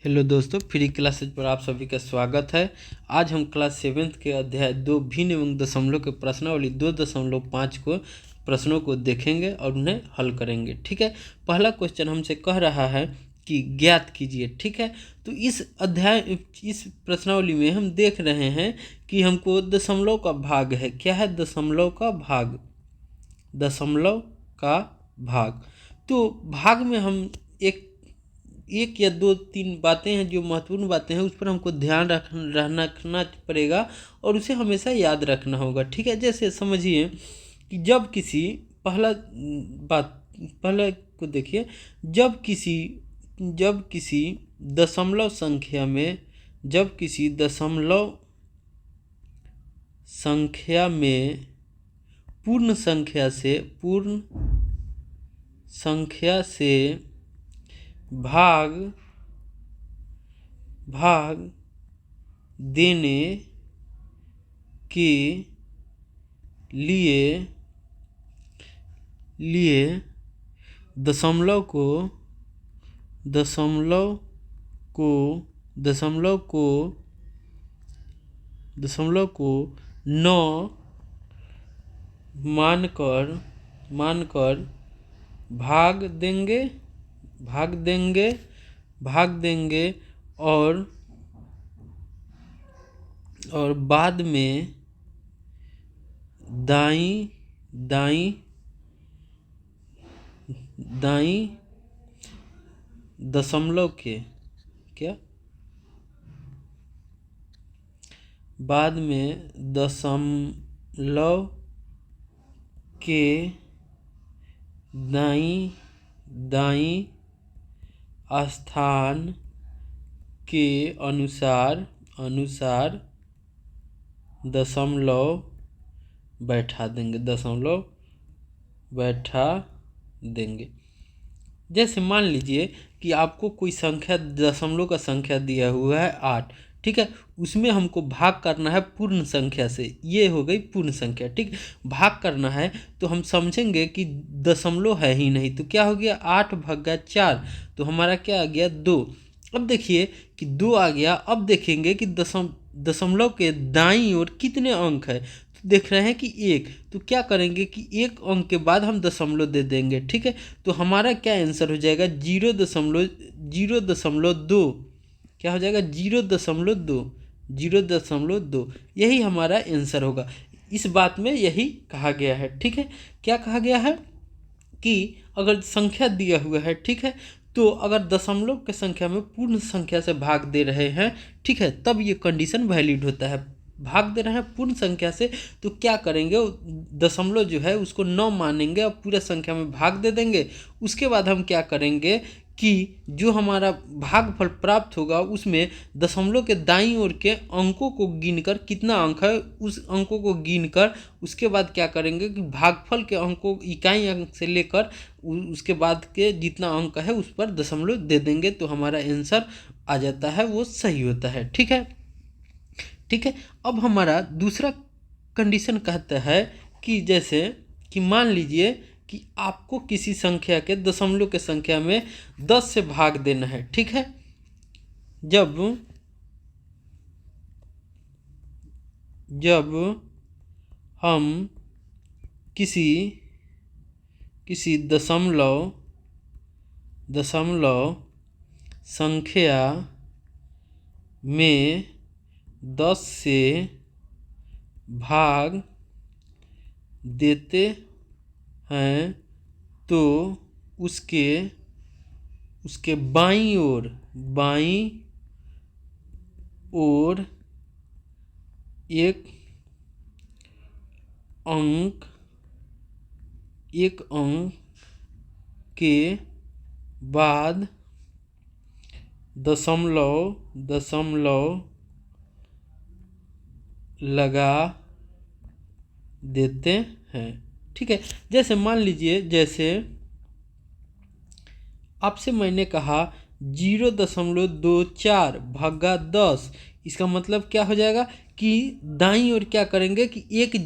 Hello दोस्तों, free classes पर आप सभी का स्वागत है। आज हम क्लास 7th के अध्याय 2 भिन्न एवं दशमलव के प्रश्नावली 2.5 को प्रश्नों को देखेंगे और उन्हें हल करेंगे। ठीक है, पहला क्वेश्चन हमसे कह रहा है कि ज्ञात कीजिए। ठीक है, तो इस प्रश्नावली में हम देख रहे हैं कि हमको दशमलव का भाग है। क्या है? दशमलव का भाग। दशमलव का भाग। तो भाग में हम एक या दो तीन बातें हैं जो महत्वपूर्ण बातें हैं, उस पर हमको ध्यान रखना पड़ेगा और उसे हमेशा याद रखना होगा। ठीक है, जैसे समझिए कि जब किसी पहले को देखिए। जब किसी दशमलव संख्या में पूर्ण संख्या से भाग देने के लिए दशमलव को 9 मानकर भाग देंगे और बाद में दाईं दशमलव के बाद में दशमलव के दाईं स्थान के अनुसार दशमलव बैठा देंगे। जैसे मान लीजिए कि आपको कोई संख्या, दशमलव का संख्या दिया हुआ है 8। ठीक है, उसमें हमको भाग करना है पूर्ण संख्या से। ये हो गई पूर्ण संख्या। ठीक, भाग करना है तो हम समझेंगे कि दशमलव है ही नहीं, तो क्या हो गया? 8/4, तो हमारा क्या आ गया? 2। अब देखिए कि 2 आ गया। अब देखेंगे कि दशमलव के दाईं ओर कितने अंक है, तो देख रहे हैं कि 1। तो क्या करेंगे कि 1 अंक के बाद हम दशमलव दे देंगे। ठीक है, तो हमारा क्या आंसर हो जाएगा? 0.2। क्या हो जाएगा? 0.2। यही हमारा आंसर होगा। इस बात में यही कहा गया है। ठीक है, क्या कहा गया है कि अगर संख्या दिया हुआ है, ठीक है, तो अगर दशमलव के संख्या में पूर्ण संख्या से भाग दे रहे हैं, ठीक है, तब ये कंडीशन वैलिड होता है। भाग दे रहे हैं पूर्ण संख्या से, तो क्या करेंगे? दशमलव जो है उसको 9 मानेंगे और पूरा संख्या में भाग दे देंगे। उसके बाद हम क्या करेंगे कि जो हमारा भागफल प्राप्त होगा उसमें दशमलव के दाईं ओर के अंकों को गिनकर, कितना अंक है उस अंकों को गिनकर, उसके बाद क्या करेंगे कि भागफल के अंकों, इकाई अंक से लेकर उसके बाद के जितना अंक है उस पर दशमलव दे देंगे, तो हमारा आंसर आ जाता है, वो सही होता है। ठीक है, अब हमारा दूसरा कंडीशन कहता है कि जैसे कि मान लीजिए कि आपको किसी संख्या के, दशमलव के संख्या में 10 से भाग देना है। ठीक है, जब हम किसी दशमलव संख्या में 10 से भाग देते हैं तो उसके बाईं ओर एक अंक के बाद दशमलव लगा देते हैं। ठीक है, जैसे मान लीजिए, जैसे आपसे मैंने कहा 0.24 भागा 10, इसका मतलब क्या हो जाएगा कि दाईं ओर क्या करेंगे कि एक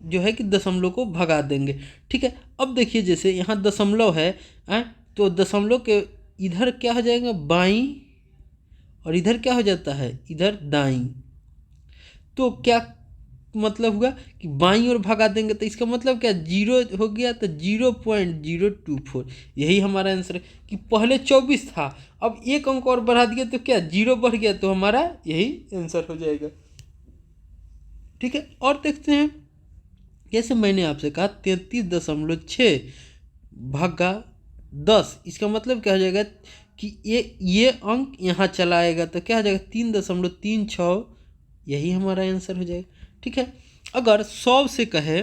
जो है कि दशमलव को भगा देंगे। ठीक है, अब देखिए जैसे यहाँ दशमलव है, तो दशमलव के इधर क्या हो जाएगा? बाईं और इधर क्या हो जाता है, इधर दाईं। तो क्या मतलब हुआ कि बाईं ओर भगा देंगे तो इसका मतलब क्या, 0 हो गया तो 0.024, यही हमारा आंसर है। कि पहले 24 था, अब एक अंक और बढ़ा दिया तो क्या 0 बढ़ गया, तो हमारा यही आंसर हो जाएगा। ठीक है, और देखते हैं। जैसे मैंने आपसे कहा 33.6 भागा 10, इसका मतलब क्या हो जाएगा कि ये अंक यहाँ चला आएगा तो क्या हो जाएगा 3.36, यही हमारा आंसर हो जाएगा। ठीक है, अगर 100 से कहे,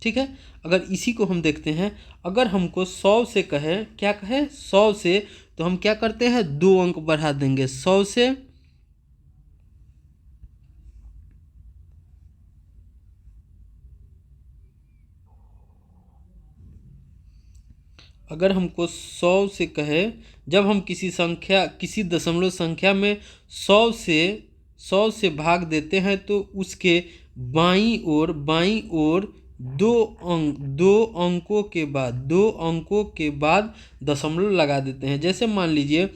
ठीक है, अगर इसी को हम देखते हैं, अगर हमको 100 से कहे, क्या कहे 100 से, तो हम क्या करते हैं 2 अंक बढ़ा देंगे 100 से। अगर हमको 100 से कहे, जब हम किसी संख्या, किसी दशमलव संख्या में 100 से भाग देते हैं तो उसके बाईं ओर दो अंकों के बाद दशमलव लगा देते हैं। जैसे मान लीजिए,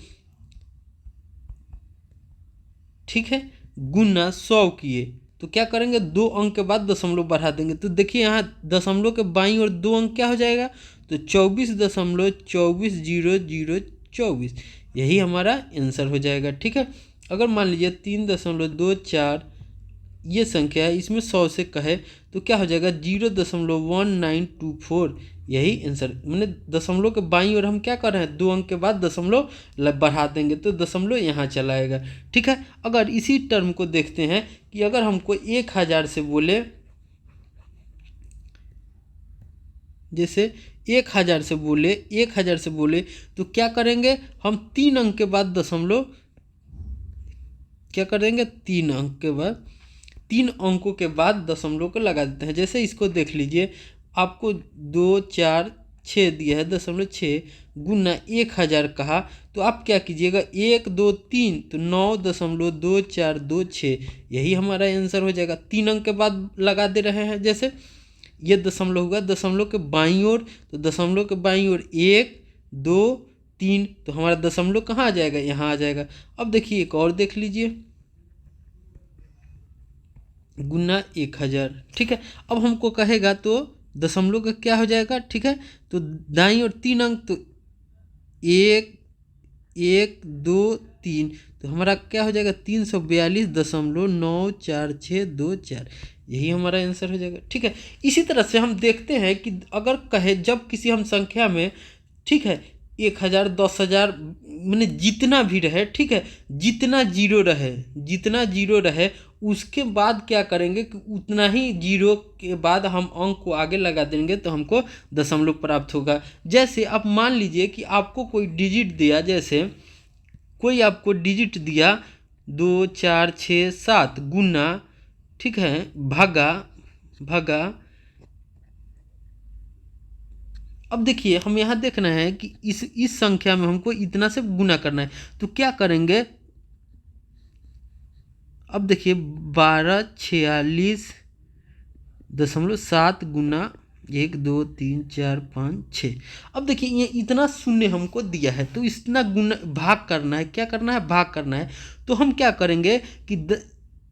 ठीक है, गुना 100 किए तो क्या करेंगे 2 अंक के बाद दशमलव बढ़ा देंगे। तो देखिए यहाँ दशमलव के बाईं ओर 2 अंक क्या हो जाएगा, तो 24.24, यही हमारा आंसर हो जाएगा। ठीक है, अगर मान लीजिए 3.24 ये संख्या है, इसमें 100 से कहे तो क्या हो जाएगा 0.1924, यही आंसर। मैंने दशमलव के बाईं ओर हम क्या कर रहे हैं 2 अंक के बाद दशमलव बढ़ा देंगे तो दशमलव यहाँ चला आएगा। ठीक है, अगर इसी टर्म को देखते हैं कि अगर हमको 1000 से बोले, जैसे 1000 से बोले तो क्या करेंगे हम 3 अंक के बाद दशमलव, क्या करेंगे 3 अंक के बाद, 3 अंकों के बाद दशमलव को लगा देते हैं। जैसे इसको देख लीजिए, आपको 2 4 6 दिया है, 0.6 गुना 1000 कहा, तो आप क्या कीजिएगा 1 2 3 तो 9.2426, यही हमारा आंसर हो जाएगा। 3 अंक के बाद लगा दे रहे हैं, जैसे ये दशमलव हुआ दशमलव के बाईं ओर, तो दशमलव के बाईं ओर 1 2 3, तो हमारा दशमलव कहाँ आ जाएगा, यहाँ आ जाएगा। अब देखिए एक और देख लीजिए, गुना 1000। ठीक है, अब हमको कहेगा तो दशमलव का क्या हो जाएगा, ठीक है, तो दाईं ओर 3 अंक, तो 1 1 2 3, तो हमारा क्या हो जाएगा 342.94624, यही हमारा आंसर हो जाएगा। ठीक है, इसी तरह से हम देखते हैं कि अगर कहे जब किसी हम संख्या में, ठीक है, 1000 10,000 मैंने जितना भी रहे, ठीक है, जितना जीरो रहे उसके बाद क्या करेंगे कि उतना ही जीरो के बाद हम अंक को आगे लगा देंगे तो हमको दशमलव प्राप्त होगा। जैसे आप मान लीजिए कि आपको कोई डिजिट दिया, जैसे कोई आपको डिजिट दिया 2 4 6 7 गुना, ठीक है, भागा, अब देखिए हम यहाँ देखना है कि इस संख्या में हमको इतना से गुना करना है, तो क्या करेंगे, अब देखिए 1246.7 गुना 1 2 3 4 5 6। अब देखिए ये इतना शून्य हमको दिया है, तो इतना गुना भाग करना है, क्या करना है भाग करना है। तो हम क्या करेंगे कि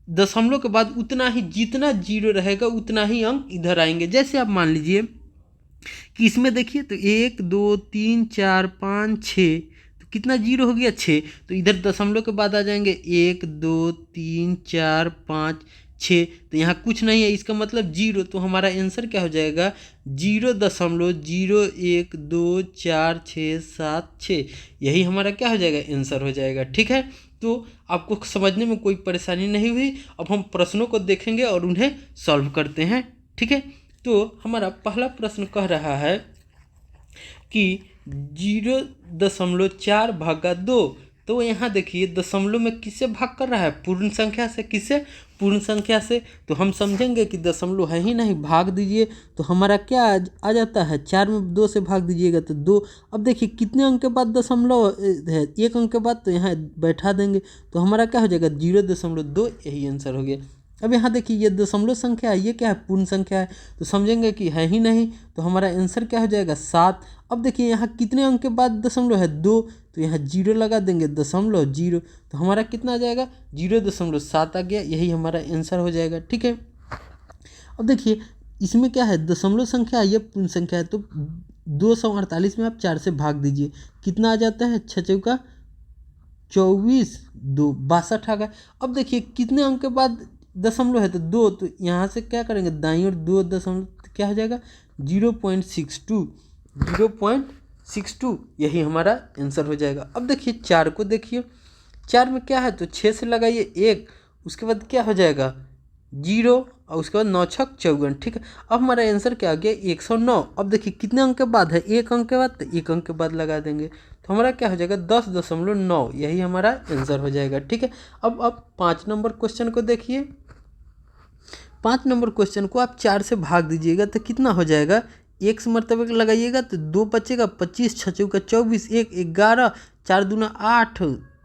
दशमलव के बाद उतना ही, जितना जीरो रहेगा उतना ही अंक इधर आएंगे। जैसे आप मान लीजिए कि इसमें देखिए तो 1 2 3 4 5 6, तो कितना जीरो हो गया 6, तो इधर दशमलव के बाद आ जाएंगे 1 2 3 4 5 6, तो यहाँ कुछ नहीं है, इसका मतलब जीरो। तो हमारा आंसर क्या हो जाएगा 0.012467 यही हमारा क्या हो जाएगा आंसर हो जाएगा। ठीक है, तो आपको समझने में कोई परेशानी नहीं हुई। अब हम प्रश्नों को देखेंगे और उन्हें सॉल्व करते हैं। ठीक है, तो हमारा पहला प्रश्न कह रहा है कि 0.4 भागा 2, तो यहाँ देखिए दशमलव में किससे भाग कर रहा है, पूर्ण संख्या से। किससे, पूर्ण संख्या से। तो हम समझेंगे कि दशमलव है ही नहीं, भाग दीजिए तो हमारा क्या आ जाता है, 4 में 2 से भाग दीजिएगा तो 2। अब देखिए कितने अंक के बाद दशमलव है, 1 अंक के बाद, तो यहाँ बैठा देंगे तो हमारा क्या हो जाएगा 0.2, यही आंसर हो गया। अब यहाँ देखिए ये दशमलव संख्या है, ये क्या है, पूर्ण संख्या है, तो समझेंगे कि है ही नहीं, तो हमारा आंसर क्या हो जाएगा 7। अब देखिए यहाँ कितने अंक के बाद दशमलव है, 2, तो यहाँ 0 लगा देंगे, 0.0, तो हमारा कितना आ जाएगा 0.7 आ गया, यही हमारा आंसर हो जाएगा। ठीक है, अब देखिए इसमें क्या है, दशमलव संख्या है, ये पूर्ण संख्या है, तो 248 में आप 4 से भाग दीजिए, कितना आ जाता है, 6 चौका 24, 2 62 आ गया। अब देखिए कितने अंक के बाद दशमलव है, तो 2, तो यहाँ से क्या करेंगे, दाईं ओर 2 दशमलव क्या हो जाएगा 0.62, 0.62, यही हमारा आंसर हो जाएगा। अब देखिए 4 को देखिए, 4 में क्या है, तो 6 से लगाइए 1, उसके बाद क्या हो जाएगा 0, और उसके बाद 9 छक 54। ठीक है, अब हमारा आंसर क्या आ गया 109। अब देखिए कितने अंक के बाद है, 1 अंक के बाद, तो 1 अंक के बाद लगा देंगे, तो हमारा क्या हो जाएगा 10.9, यही हमारा आंसर हो जाएगा। ठीक है, अब 5 नंबर क्वेश्चन को देखिए। 5 नंबर क्वेश्चन को आप 4 से भाग दीजिएगा तो कितना हो जाएगा, 1 से मरतबे का लगाइएगा तो 2 बचेगा, 25 6 चौका 24, 1 11, 4 दूना 8,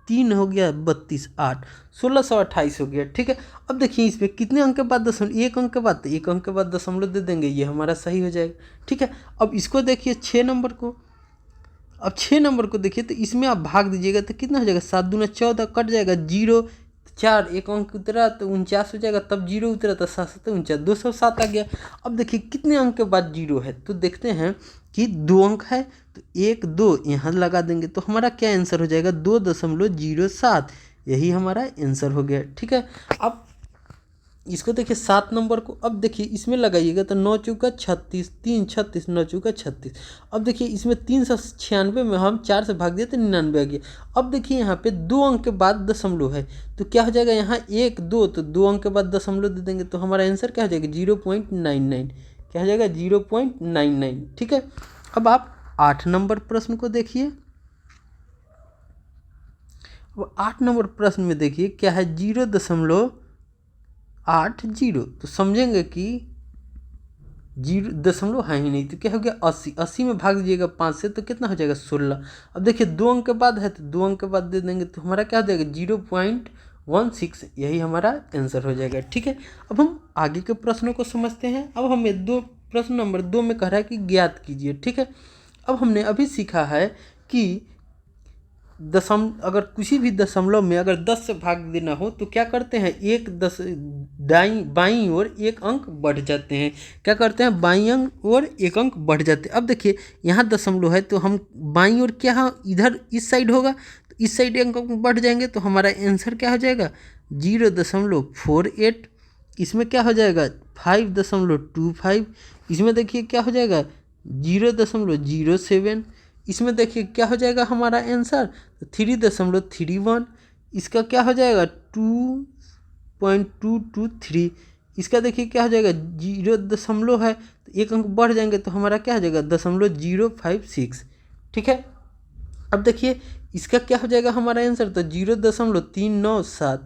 3 हो गया 32, 8 1628 हो गया। ठीक है, अब देखिए इसमें कितने अंक के बाद दशमलव, 1 अंक के बाद, तो 1 अंक के बाद दशमलव दे देंगे, ये हमारा सही हो जाएगा। ठीक है, अब इसको देखिए 6 नंबर को। अब 6 नंबर को देखिए, तो इसमें आप भाग दीजिएगा तो कितना हो जाएगा, 7 दूना 14, कट जाएगा 0, 4 1 अंक उतरा तो 49 हो जाएगा, तब 0 उतरा तो 7 7 49, 207 आ गया। अब देखिए कितने अंक के बाद 0 है, तो देखते हैं कि 2 अंक है, तो 1 2 यहाँ लगा देंगे, तो हमारा क्या आंसर हो जाएगा 2.07, यही हमारा आंसर हो गया। ठीक है, अब इसको देखिए 7 नंबर को। अब देखिए इसमें लगाइएगा तो 9 चौका 36, 3 36, 9 चौका 36। अब देखिए इसमें 396 में हम 4 से भाग दिए तो 99 आ गया। अब देखिए यहाँ पे 2 अंक के बाद दशमलव है, तो क्या हो जाएगा यहाँ 1 2, तो 2 अंक के बाद दशमलव दे देंगे, तो हमारा आंसर क्या हो जाएगा 0.99, क्या हो जाएगा 0.99। ठीक है, अब आप 8 नंबर प्रश्न को देखिए। अब 8 नंबर प्रश्न में देखिए क्या है 0.80, तो समझेंगे कि 0 दशमलव है ही नहीं, तो क्या हो गया 80, 80 में भाग दीजिएगा 5 से तो कितना हो जाएगा 16। अब देखिए 2 अंक के बाद है, तो 2 अंक के बाद दे देंगे, तो हमारा क्या हो जाएगा 0.16, यही हमारा आंसर हो जाएगा। ठीक है, अब हम आगे के प्रश्नों को समझते हैं। अब हमें प्रश्न नंबर 2 में कह रहा है कि ज्ञात कीजिए। ठीक है, अब हमने अभी सीखा है कि अगर किसी भी दशमलव में अगर 10 से भाग देना हो तो क्या करते हैं, एक बाईं ओर 1 अंक बढ़ जाते हैं। क्या करते हैं, बाईं ओर 1 अंक बढ़ जाते हैं। अब देखिए यहाँ दशमलव है, तो हम बाईं ओर क्या इधर इस साइड होगा, तो इस साइड 1 अंक बढ़ जाएंगे, तो हमारा आंसर क्या हो जाएगा 0.48। इसमें क्या हो जाएगा 5.25। इसमें देखिए क्या हो जाएगा 0.07। इसमें देखिए क्या हो जाएगा हमारा आंसर 3.31। इसका क्या हो जाएगा 2.223। इसका देखिए क्या हो जाएगा 0 दशमलव है, तो 1 अंक बढ़ जाएंगे, तो हमारा क्या हो जाएगा 0.056। ठीक है, अब देखिए इसका क्या हो जाएगा हमारा आंसर, तो 0.397।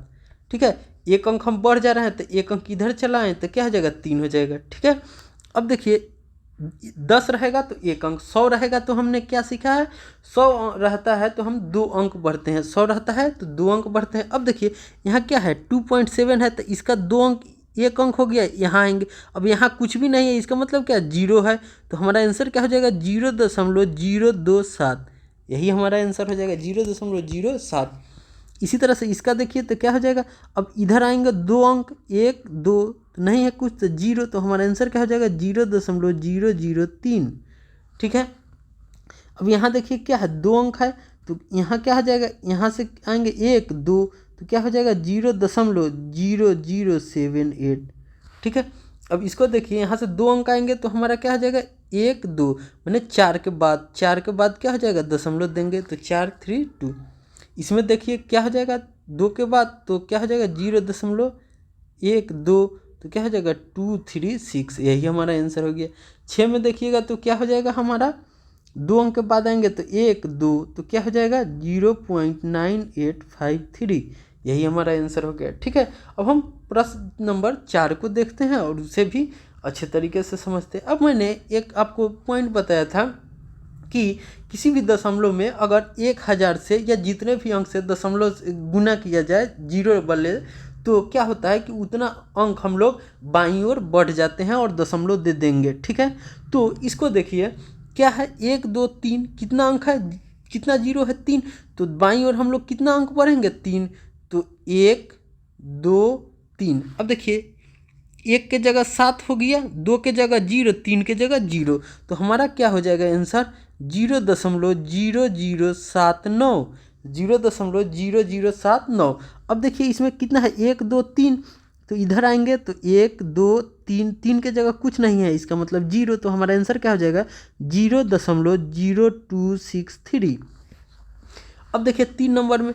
ठीक है, 1 अंक हम बढ़ जा रहे हैं, तो 1 अंक इधर चलाएं तो क्या हो जाएगा 3 हो जाएगा। ठीक है, अब देखिए 10 रहेगा तो 1 अंक, 100 रहेगा तो हमने क्या सीखा है, 100 रहता है तो हम 2 अंक बढ़ते हैं, 100 रहता है तो 2 अंक बढ़ते हैं। अब देखिए यहाँ क्या है 2.7 है, तो इसका 2 अंक 1 अंक हो गया, यहाँ आएंगे। अब यहाँ कुछ भी नहीं है, इसका मतलब क्या 0 है, तो हमारा आंसर क्या हो जाएगा 0.027, यही हमारा आंसर हो जाएगा 0.07। इसी तरह से इसका देखिए तो क्या हो जाएगा, अब इधर आएंगे 2 अंक 1 2, तो नहीं है कुछ तो 0, तो हमारा आंसर क्या हो जाएगा 0.003। ठीक है, अब यहाँ देखिए क्या है 2 अंक है, तो यहाँ क्या हो जाएगा, यहाँ से आएंगे 1 2, तो क्या हो जाएगा 0.0078। ठीक है, अब इसको देखिए यहाँ से 2 अंक आएंगे, तो हमारा क्या हो जाएगा 1 2, मैंने 4 के बाद क्या हो जाएगा दशमलव देंगे, तो 432। इसमें देखिए क्या हो जाएगा 2 के बाद, तो क्या हो जाएगा 0.12, तो क्या हो जाएगा 236, यही हमारा आंसर हो गया। 6 में देखिएगा तो क्या हो जाएगा हमारा 2 अंक के बाद आएंगे, तो 1 2, तो क्या हो जाएगा 0.9853, यही हमारा आंसर हो गया। ठीक है, अब हम प्रश्न नंबर 4 को देखते हैं और उसे भी अच्छे तरीके से समझते हैं। अब मैंने एक आपको पॉइंट बताया था कि किसी भी दशमलव में अगर 1000 से या जितने भी अंक से दशमलव गुना किया जाए 0 बदले, तो क्या होता है कि उतना अंक हम लोग बाईं ओर बढ़ जाते हैं और दशमलव दे देंगे, ठीक है। तो इसको देखिए क्या है, 1 2 3 कितना अंक है, कितना जीरो है, 3। तो बाईं ओर हम लोग कितना अंक बढ़ेंगे, 3। तो 1 2 3। अब देखिए 1 के जगह 7 हो गया, 2 के जगह 0, 3 के जगह 0। तो हमारा क्या हो जाएगा आंसर, 0.0079, 0.0079। अब देखिए इसमें कितना है, 1 2 3। तो इधर आएंगे तो 1 2 3, 3 के जगह कुछ नहीं है, इसका मतलब 0। तो हमारा आंसर क्या हो जाएगा, 0.0263। अब देखिए 3 नंबर में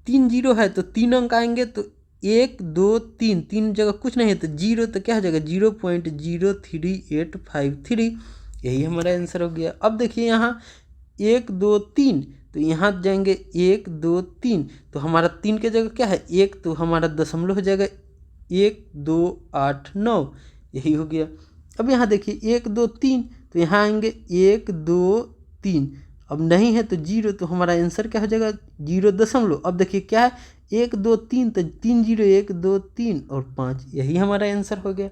3 जीरो है तो 3 अंक आएंगे। तो 1 2 3, 3 जगह कुछ नहीं है तो 0। तो क्या हो जाएगा, 0.03853। यही हमारा आंसर हो गया। अब देखिए यहाँ 1 2 3, तो यहाँ जाएंगे 1 2 3। तो हमारा 3 के जगह क्या है, 1। तो हमारा दशमलव हो जाएगा 1289। यही हो गया। अब यहाँ देखिए 1 2 3, तो यहाँ आएंगे 1 2 3। अब नहीं है तो 0। तो हमारा आंसर क्या हो जाएगा, 0 अब देखिए क्या है, 1 2 3, तो 3 0, 1 2 3 और 5। यही हमारा आंसर हो गया,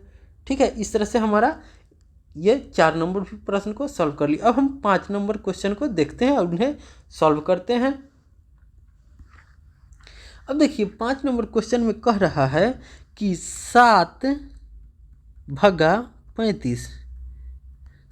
ठीक है। इस तरह से हमारा ये 4 नंबर भी प्रश्न को सॉल्व कर लिया। अब हम 5 नंबर क्वेश्चन को देखते हैं और उन्हें सॉल्व करते हैं। अब देखिए 5 नंबर क्वेश्चन में कह रहा है कि 7 भगा 35,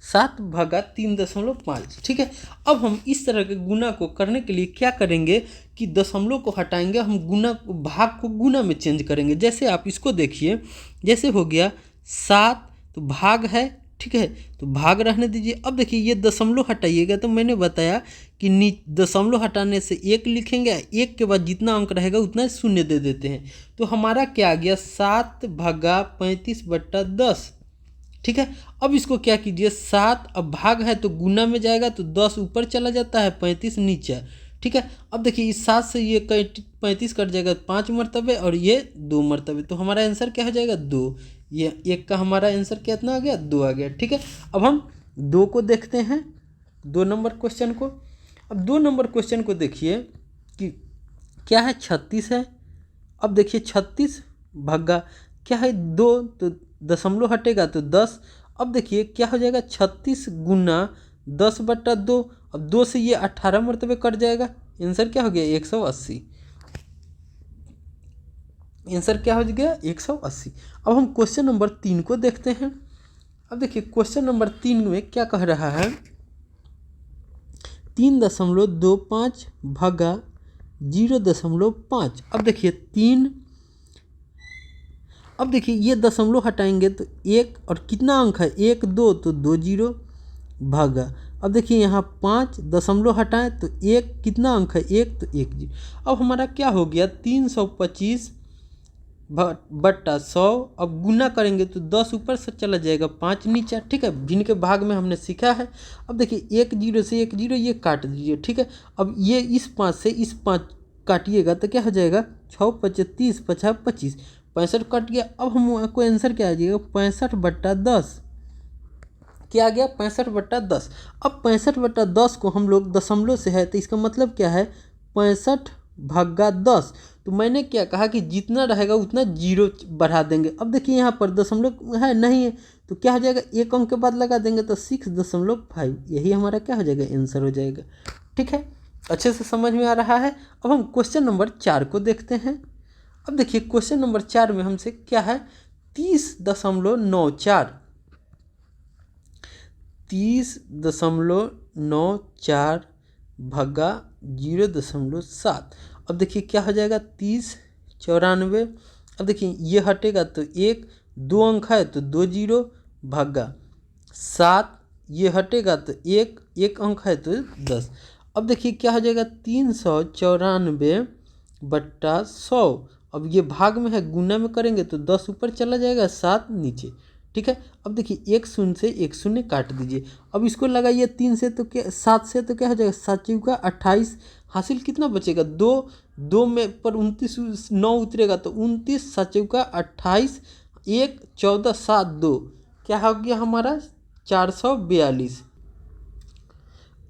7 भगा 3.5, ठीक है। अब हम इस तरह के गुना को करने के लिए क्या करेंगे कि दशमलव को हटाएंगे, हम गुना भाग को गुना में चेंज करेंगे। जैसे आप इसको देखिए, जैसे हो गया 7 तो भाग है, ठीक है, तो भाग रहने दीजिए। अब देखिए ये दशमलव हटाइएगा, तो मैंने बताया कि दशमलव हटाने से 1 लिखेंगे, 1 के बाद जितना अंक रहेगा उतना शून्य दे देते हैं। तो हमारा क्या आ गया, 7 भगा 35/10, ठीक है। अब इसको क्या कीजिए, 7 अब भाग है तो गुना में जाएगा, तो 10 ऊपर चला जाता है, 35 नीचे, ठीक है। अब देखिए इस 7 से ये 35 कट जाएगा 5 मरतबे और ये 2 मरतबे। तो हमारा आंसर क्या हो जाएगा, 2। ये 1 का हमारा आंसर कितना आ गया, 2 आ गया, ठीक है। अब हम 2 को देखते हैं, 2 नंबर क्वेश्चन को। अब 2 नंबर क्वेश्चन को देखिए कि क्या है, 36 है। अब देखिए 36 भगा क्या है, 2, तो दशमलव हटेगा तो 10। अब देखिए क्या हो जाएगा, 36 गुना 10/2। अब 2 से ये 18 मरतबे कट जाएगा, आंसर क्या हो गया, 180। आंसर क्या हो गया, 180। अब हम क्वेश्चन नंबर 3 को देखते हैं। अब देखिए क्वेश्चन नंबर 3 में क्या कह रहा है, 3.25 भगा 0.5। अब देखिए 3, अब देखिए ये दशमलव हटाएंगे तो 1 और कितना अंक है, 1 2, तो 2 0 भागा। अब देखिए यहाँ 5 दशमलव हटाएं तो 1 कितना अंक है, 1, तो 1 0। अब हमारा क्या हो गया, 325 बट्टा 100। अब गुना करेंगे तो 10 ऊपर से चला जाएगा, 5 नीचे, ठीक है। भिन्न के भाग में हमने सीखा है। अब देखिए 1 0 से 1 0 ये काट दीजिए, ठीक है। अब ये इस 5 से इस 5 काटिएगा तो क्या हो जाएगा, 6 5 30 50 25, 65 कट गया। अब हमको आंसर क्या आ जाएगा, 65/10। क्या आ गया, 65/10। अब 65/10 को हम लोग दशमलव से है तो इसका मतलब क्या है, 65 भागा 10। तो मैंने क्या कहा कि जितना रहेगा उतना 0 बढ़ा देंगे। अब देखिए यहाँ पर दशमलव है नहीं है तो क्या हो जाएगा, 1 अंक के बाद लगा देंगे तो 6.5। यही हमारा क्या हो जाएगा, आंसर हो जाएगा, ठीक है। अच्छे से समझ में आ रहा है। अब हम क्वेश्चन नंबर 4 को देखते हैं। अब देखिए क्वेश्चन नंबर 4 में हमसे क्या है, 30.94, 30.94 भगा 0.7। अब देखिए क्या हो जाएगा, 30 94। अब देखिए ये हटेगा तो 1, 2 अंक है तो 2 0 भागा 7, ये हटेगा तो 1, 1 अंक है तो 10। अब देखिए क्या हो जाएगा, 394/100। अब ये भाग में है, गुना में करेंगे तो 10 ऊपर चला जाएगा, 7 नीचे, ठीक है। अब देखिए 1 शून्य से 1 शून्य काट दीजिए। अब इसको लगाइए 3 से तो क्या, 7 से तो क्या हो जाएगा, 7 चौका 28, हासिल कितना बचेगा, 2, 2 में पर 29 9 उतरेगा तो 29, 7 चौका 28, 1 14 7 2, क्या हो गया हमारा, 442।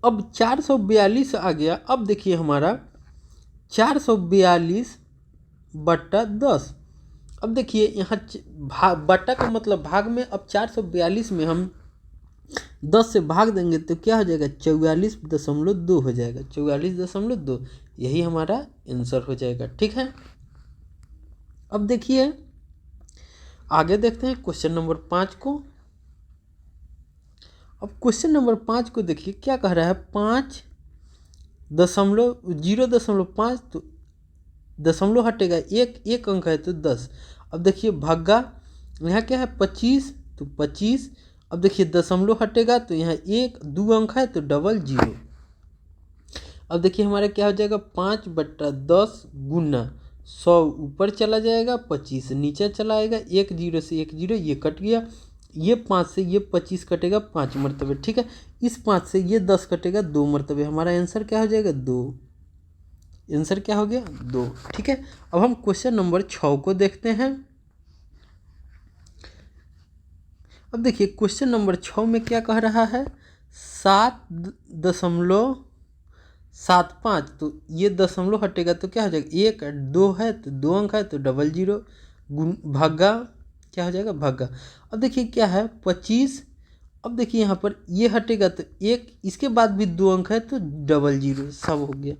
अब 442 आ गया। अब देखिए हमारा 442/10, अब देखिए यहाँ बटा का मतलब भाग में, अब 442 में हम 10 से भाग देंगे तो क्या हो जाएगा, 44.2 हो जाएगा, 44.2, यही हमारा आंसर हो जाएगा। ठीक है, अब देखिए आगे देखते हैं क्वेश्चन नंबर 5 को। अब क्वेश्चन नंबर 5 को देखिए क्या कह रहा है, 5.0.5, तो दशमलव हटेगा, एक अंक है तो 10। अब देखिए भागा, यहाँ क्या है 25, तो 25। अब देखिए दशमलव हटेगा तो यहाँ 1 2 अंक है तो 00। अब देखिए हमारा क्या हो जाएगा, 5/10 गुना 100 ऊपर चला जाएगा, 25 नीचे चला आएगा, 1 0 से 1 0 ये कट गया, ये 5 से ये 25 कटेगा 5 मरतबे। ठीक है, इस 5 से ये 10 कटेगा 2 मरतबे, हमारा आंसर क्या हो जाएगा 2, आंसर क्या हो गया 2। ठीक है, अब हम क्वेश्चन नंबर 6 को देखते हैं। अब देखिए क्वेश्चन नंबर 6 में क्या कह रहा है, 7.75, तो ये दशमलव हटेगा तो क्या हो जाएगा, 1 2 है तो 2 अंक है तो 00 भागा क्या हो जाएगा भागा। अब देखिए क्या है 25, अब देखिए यहाँ पर ये हटेगा तो 1, इसके बाद भी 2 अंक है तो 00, सब हो गया।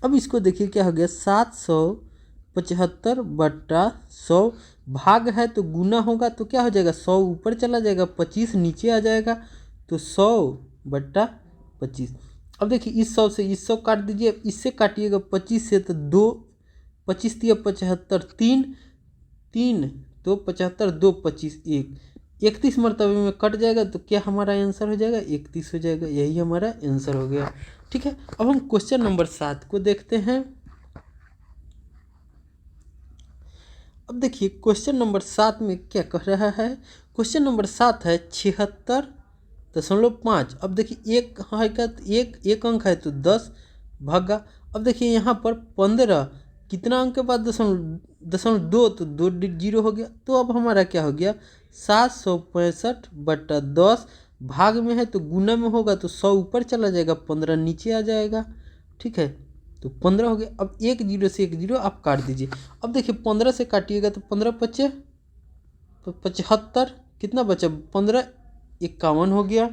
अब इसको देखिए क्या हो गया, 775/100, भाग है तो गुना होगा तो क्या हो जाएगा, 100 ऊपर चला जाएगा, 25 नीचे आ जाएगा, तो 100/25। अब देखिए इस 100 से इस 100 काट दीजिए, इससे काटिएगा 25 से तो 2, 25 × 75 3 3 तो 75 2 25 1, 31 मरतबे में कट जाएगा तो क्या हमारा आंसर हो जाएगा, 31 हो जाएगा, यही हमारा आंसर हो गया। ठीक है, अब हम क्वेश्चन नंबर 7 को देखते हैं। अब देखिए क्वेश्चन नंबर 7 में क्या कह रहा है, क्वेश्चन नंबर 7 है 76.5। अब देखिए एक है का एक अंक है तो 10 भागा। अब देखिए यहाँ पर 15 कितना अंक के बाद दशमलव 2, तो 2 0 हो गया, तो अब हमारा क्या हो गया, 765/10, भाग में है तो गुना में होगा तो 100 ऊपर चला जाएगा, 15 नीचे आ जाएगा। ठीक है, तो 15 हो गया। अब 1 0 से 1 0 आप काट दीजिए। अब देखिए 15 से काटिएगा तो 15 बचे तो 75, कितना बचा 15, 51 हो गया।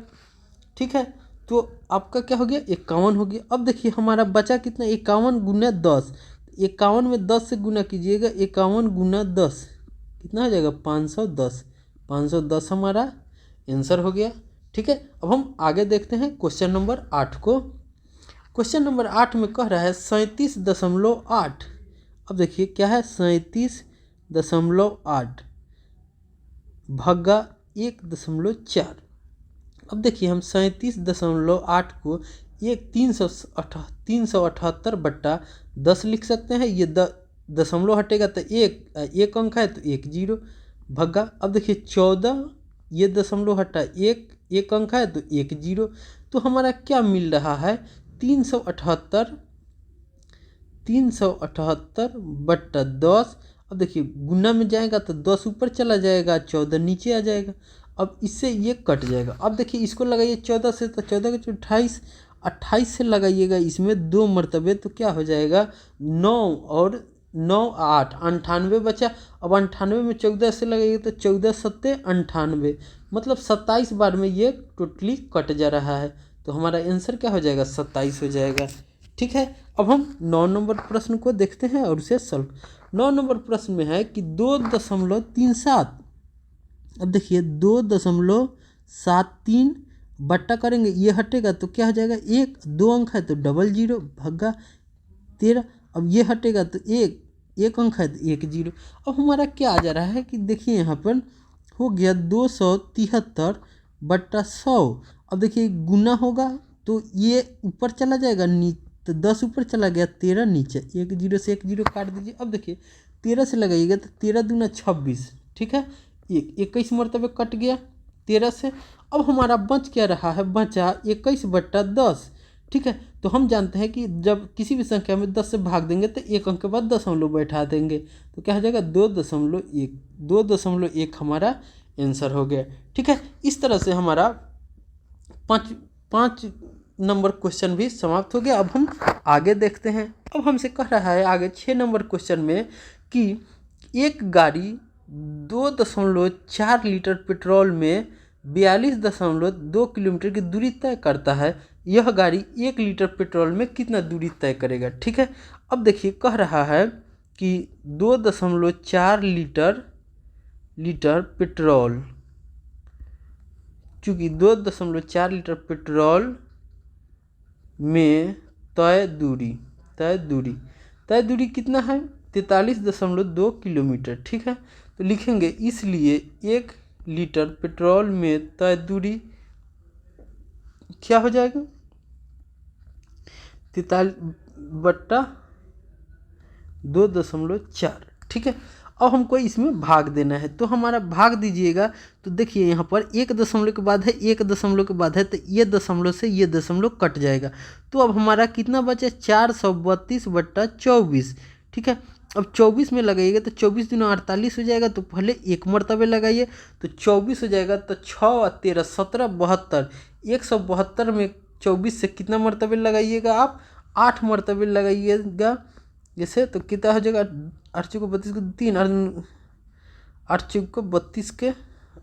ठीक है, तो आपका क्या हो गया 51 हो गया। अब देखिए हमारा बचा कितना, 51 × 10, 51 में 10 से गुना कीजिएगा, 51 × 10 कितना हो जाएगा 510, 510 हमारा आंसर हो गया। ठीक है, अब हम आगे देखते हैं क्वेश्चन नंबर 8 को। क्वेश्चन नंबर 8 में कह रहा है 37.8। अब देखिए क्या है 37.8 भागा 1.4। अब देखिए हम 37.8 को 378/10 लिख सकते हैं, ये दशमलव हटेगा तो एक अंक है तो 1 0 भगा। अब देखिए 14, ये दशमलव हटा, एक अंक है तो 1 0, तो हमारा क्या मिल रहा है 378/10। अब देखिए गुना में जाएगा तो 10 ऊपर चला जाएगा, 14 नीचे आ जाएगा। अब इससे ये कट जाएगा। अब देखिए इसको लगाइए 14 से, तो 14 के 28, 28 से लगाइएगा इसमें 2 मरतबे, तो क्या हो जाएगा 9 और 9 8 98 बचा। अब 98 में 14 से लगाइए तो 14 7 98, मतलब 27 बार में ये टोटली कट जा रहा है, तो हमारा आंसर क्या हो जाएगा 27 हो जाएगा। ठीक है, अब हम 9 नंबर प्रश्न को देखते हैं और उसे सॉल्व। 9 नंबर प्रश्न में है कि 2.37। अब देखिए 2.73 बट्टा करेंगे, ये हटेगा तो क्या हो जाएगा 1 2 अंक है तो 00 भगा 13। अब ये हटेगा तो एक अंक है तो 1 0। अब हमारा क्या आ जा रहा है कि देखिए यहाँ पर हो गया 273/100। अब देखिए गुना होगा तो ये ऊपर चला जाएगा, तो 10 ऊपर चला गया, 13 नीचे, 1 0 से 1 0 काट दीजिए। अब देखिए 13 से लगाइएगा तो 13 दूना 26। ठीक है, 21 मरतबे कट गया 13 से। अब हमारा बच क्या रहा है, बचा 21/10। ठीक है, तो हम जानते हैं कि जब किसी भी संख्या में 10 से भाग देंगे तो एक अंक के बाद दशमलव बैठा देंगे, तो क्या हो जाएगा 2.1 हमारा आंसर हो गया। ठीक है, इस तरह से हमारा पाँच नंबर क्वेश्चन भी समाप्त हो गया। अब हम आगे देखते हैं। अब हमसे कह रहा है आगे 6 नंबर क्वेश्चन में कि एक गाड़ी 2.4 लीटर पेट्रोल में 42.2 किलोमीटर की दूरी तय करता है। यह गाड़ी 1 लीटर पेट्रोल में कितना दूरी तय करेगा, ठीक है। अब देखिए कह रहा है कि 2.4 लीटर पेट्रोल, चूँकि 2.4 लीटर पेट्रोल में तय दूरी कितना है, 43.2 किलोमीटर, ठीक है। तो लिखेंगे इसलिए 1 लीटर पेट्रोल में तय दूरी क्या हो जाएगा, 43/2.4, ठीक है। अब हमको इसमें भाग देना है, तो हमारा भाग दीजिएगा। तो देखिए यहाँ पर 1 दशमलव के बाद है, 1 दशमलव के बाद है, तो ये दशमलव से ये दशमलव कट जाएगा। तो अब हमारा कितना बचे, 432/24, ठीक है। अब 24 में लगाइएगा तो 24 दूना 48 हो जाएगा। तो पहले एक मरतबे लगाइए तो 24 हो जाएगा। तो 6 और 13 17 72, 172 में 24 से कितना मरतबे लगाइएगा आप, 8 मरतबे लगाइएगा। जैसे तो कितना हो जाएगा, 8 चौको 32 को 3, 8 चौको 32 के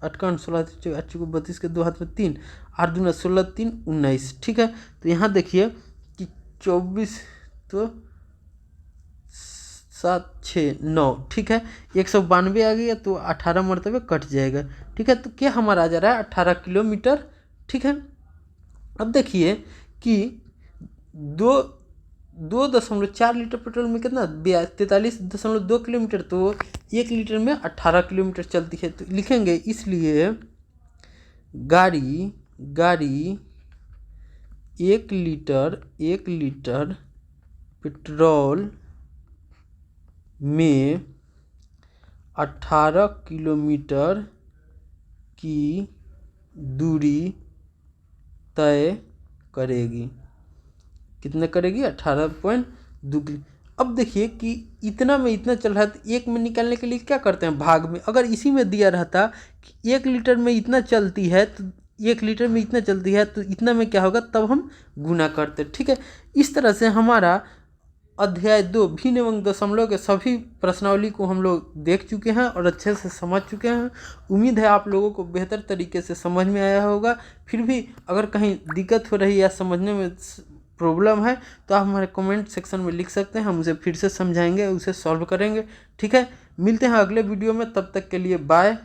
8 का 16, 8 चौको 32 के 2 हाथ में 3, 8 दूना 16, 3 19, ठीक है। तो यहाँ देखिए कि 24 तो 7 6 9, ठीक है। 192 आ गया तो 18 मरतबे कट जाएगा, ठीक है। तो क्या हमारा आ जा रहा है 18 किलोमीटर, ठीक है। अब देखिए कि 2.4 लीटर पेट्रोल में कितना 43.2 किलोमीटर, तो 1 लीटर में 18 किलोमीटर चलती है। तो लिखेंगे इसलिए गाड़ी 1 लीटर पेट्रोल में 18 किलोमीटर की दूरी तय करेगी। कितना करेगी, 18.2 किलो। अब देखिए कि इतना में इतना चल रहा है, तो एक में निकालने के लिए क्या करते हैं, भाग में। अगर इसी में दिया रहता कि 1 लीटर में इतना चलती है, तो 1 लीटर में इतना चलती है, तो इतना में क्या होगा, तब हम गुना करते, ठीक है। इस तरह से हमारा अध्याय 2 भिन्न एवं दशमलव के सभी प्रश्नावली को हम लोग देख चुके हैं और अच्छे से समझ चुके हैं। उम्मीद है आप लोगों को बेहतर तरीके से समझ में आया होगा। फिर भी अगर कहीं दिक्कत हो रही है या समझने में प्रॉब्लम है तो आप हमारे कमेंट सेक्शन में लिख सकते हैं, हम उसे फिर से समझाएंगे, उसे सॉल्व करेंगे, ठीक है। मिलते हैं अगले वीडियो में, तब तक के लिए बाय।